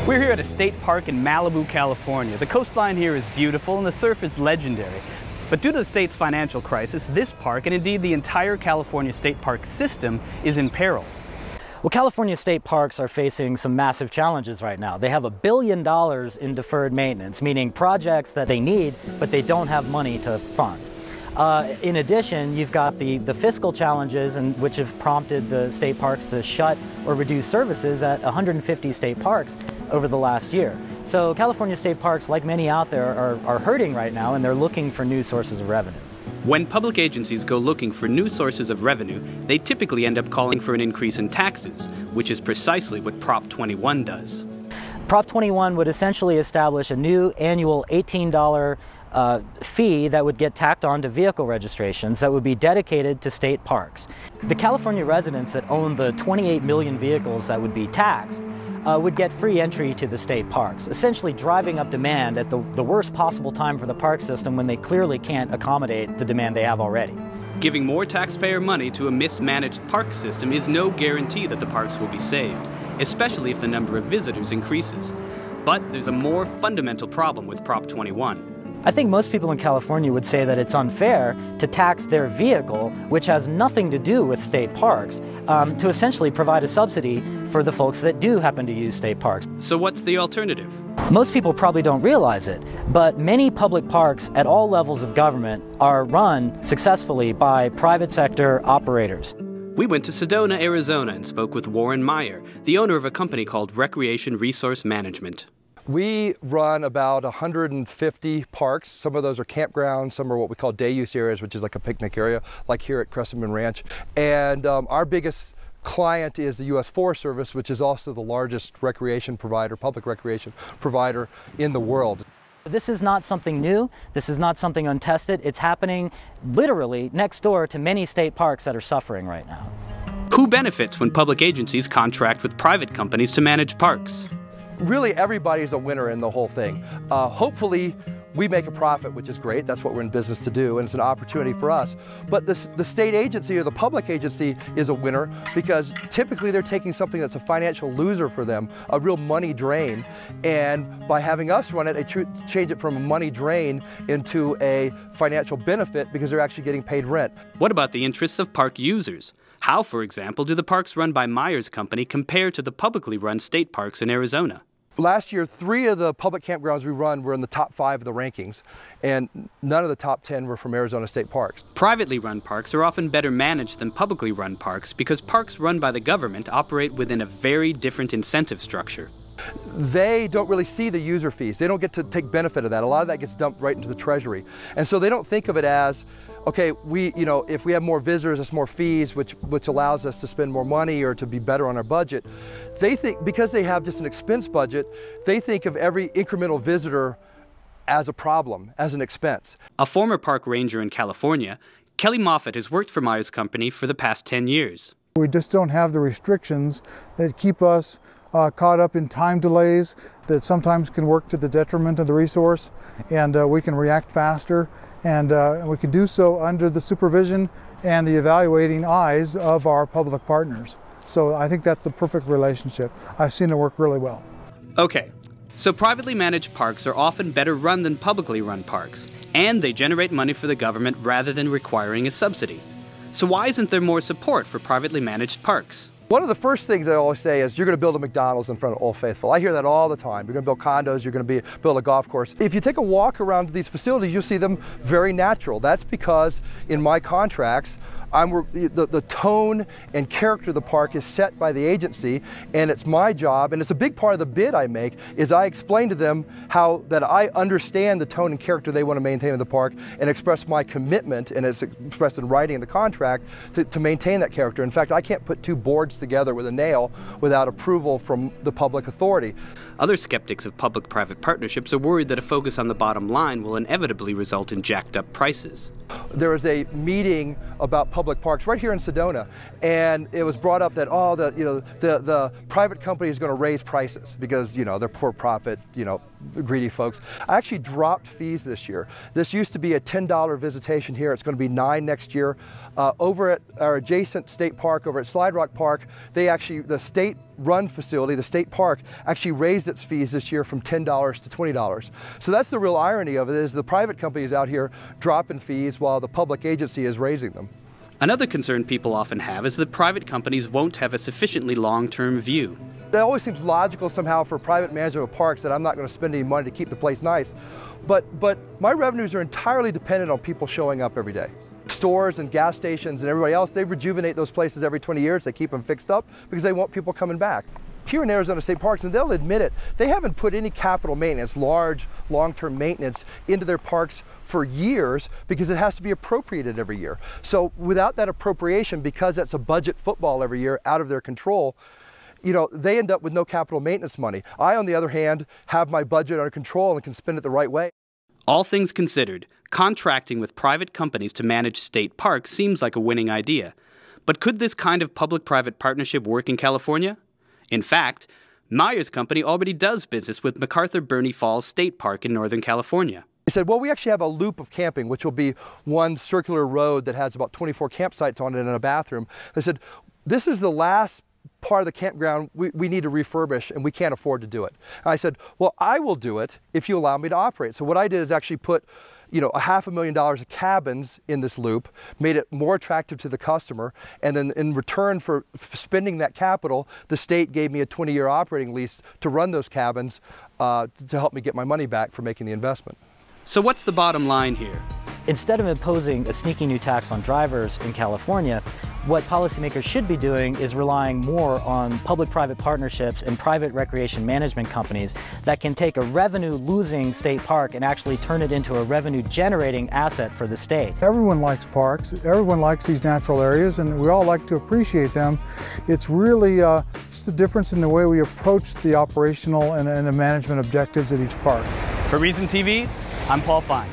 We're here at a state park in Malibu, California. The coastline here is beautiful and the surf is legendary. But due to the state's financial crisis, this park, and indeed the entire California state park system, is in peril. Well, California state parks are facing some massive challenges right now. They have $1 billion in deferred maintenance, meaning projects that they need, but they don't have money to fund. In addition, you've got the fiscal challenges which have prompted the state parks to shut or reduce services at 150 state parks over the last year. So California state parks, like many out there, are hurting right now, and they're looking for new sources of revenue. When public agencies go looking for new sources of revenue, they typically end up calling for an increase in taxes, which is precisely what Prop 21 does. Prop 21 would essentially establish a new annual $18 fee that would get tacked on to vehicle registrations that would be dedicated to state parks. The California residents that own the 28 million vehicles that would be taxed would get free entry to the state parks, essentially driving up demand at the worst possible time for the park system when they clearly can't accommodate the demand they have already. Giving more taxpayer money to a mismanaged park system is no guarantee that the parks will be saved, especially if the number of visitors increases. But there's a more fundamental problem with Prop 21. I think most people in California would say that it's unfair to tax their vehicle, which has nothing to do with state parks, to essentially provide a subsidy for the folks that do happen to use state parks. So what's the alternative? Most people probably don't realize it, but many public parks at all levels of government are run successfully by private sector operators. We went to Sedona, Arizona and spoke with Warren Meyer, the owner of a company called Recreation Resource Management. We run about 150 parks. Some of those are campgrounds, some are what we call day use areas, which is like a picnic area, like here at Crescentman Ranch. And our biggest client is the U.S. Forest Service, which is also the largest recreation provider, public recreation provider in the world. This is not something new. This is not something untested. It's happening literally next door to many state parks that are suffering right now. Who benefits when public agencies contract with private companies to manage parks? Really, everybody's a winner in the whole thing. Hopefully, we make a profit, which is great. That's what we're in business to do, and it's an opportunity for us. But the state agency or the public agency is a winner because typically they're taking something that's a financial loser for them, a real money drain, and by having us run it, they change it from a money drain into a financial benefit because they're actually getting paid rent. What about the interests of park users? How, for example, do the parks run by Meyer's company compare to the publicly run state parks in Arizona? Last year, 3 of the public campgrounds we run were in the top 5 of the rankings, and none of the top 10 were from Arizona state parks. Privately run parks are often better managed than publicly run parks because parks run by the government operate within a very different incentive structure. They don't really see the user fees. They don't get to take benefit of that. A lot of that gets dumped right into the treasury. And so they don't think of it as, okay, if we have more visitors, it's more fees, which allows us to spend more money or to be better on our budget. They think, because they have just an expense budget, they think of every incremental visitor as a problem, as an expense. A former park ranger in California, Kelly Moffat has worked for Meyer's company for the past 10 years. We just don't have the restrictions that keep us caught up in time delays that sometimes can work to the detriment of the resource, and we can react faster, and we can do so under the supervision and the evaluating eyes of our public partners. So I think that's the perfect relationship. I've seen it work really well. Okay, so privately managed parks are often better run than publicly run parks, and they generate money for the government rather than requiring a subsidy. So why isn't there more support for privately managed parks? One of the first things I always say is you're going to build a McDonald's in front of Old Faithful. I hear that all the time. You're going to build condos, you're going to build a golf course. If you take a walk around these facilities, you'll see them very natural. That's because in my contracts, the tone and character of the park is set by the agency, and it's my job, and it's a big part of the bid I make, is I explain to them that I understand the tone and character they want to maintain in the park and express my commitment, and it's expressed in writing in the contract, to maintain that character. In fact, I can't put 2 boards together with a nail without approval from the public authority. Other skeptics of public-private partnerships are worried that a focus on the bottom line will inevitably result in jacked up prices. There was a meeting about public parks right here in Sedona, and it was brought up that the private company is going to raise prices because they're for-profit, greedy folks. I actually dropped fees this year. This used to be a $10 visitation here. It's going to be $9 next year. Over at our adjacent state park, over at Slide Rock Park, the state-run facility, the state park, actually raised its fees this year from $10 to $20. So that's the real irony of it, is the private companies out here dropping fees while the public agency is raising them. Another concern people often have is that private companies won't have a sufficiently long-term view. It always seems logical somehow for private management of parks that I'm not going to spend any money to keep the place nice. But my revenues are entirely dependent on people showing up every day. Stores and gas stations and everybody else, they rejuvenate those places every 20 years. They keep them fixed up because they want people coming back. Here in Arizona State Parks, and they'll admit it, they haven't put any capital maintenance, large, long-term maintenance into their parks for years because it has to be appropriated every year. So without that appropriation, because that's a budget football every year out of their control, they end up with no capital maintenance money. I, on the other hand, have my budget under control and can spend it the right way. All things considered, contracting with private companies to manage state parks seems like a winning idea. But could this kind of public-private partnership work in California? In fact, Meyer's company already does business with MacArthur-Burney Falls State Park in Northern California. He said, well, we actually have a loop of camping, which will be one circular road that has about 24 campsites on it and a bathroom. They said, this is the last part of the campground we need to refurbish, and we can't afford to do it. And I said, well, I will do it if you allow me to operate. So what I did is actually put $500,000 of cabins in this loop, made it more attractive to the customer, and then in return for spending that capital, the state gave me a 20-year operating lease to run those cabins to help me get my money back for making the investment. So what's the bottom line here? Instead of imposing a sneaky new tax on drivers in California, what policymakers should be doing is relying more on public-private partnerships and private recreation management companies that can take a revenue-losing state park and actually turn it into a revenue-generating asset for the state. Everyone likes parks, everyone likes these natural areas, and we all like to appreciate them. It's really just a difference in the way we approach the operational and the management objectives at each park. For Reason TV, I'm Paul Fine.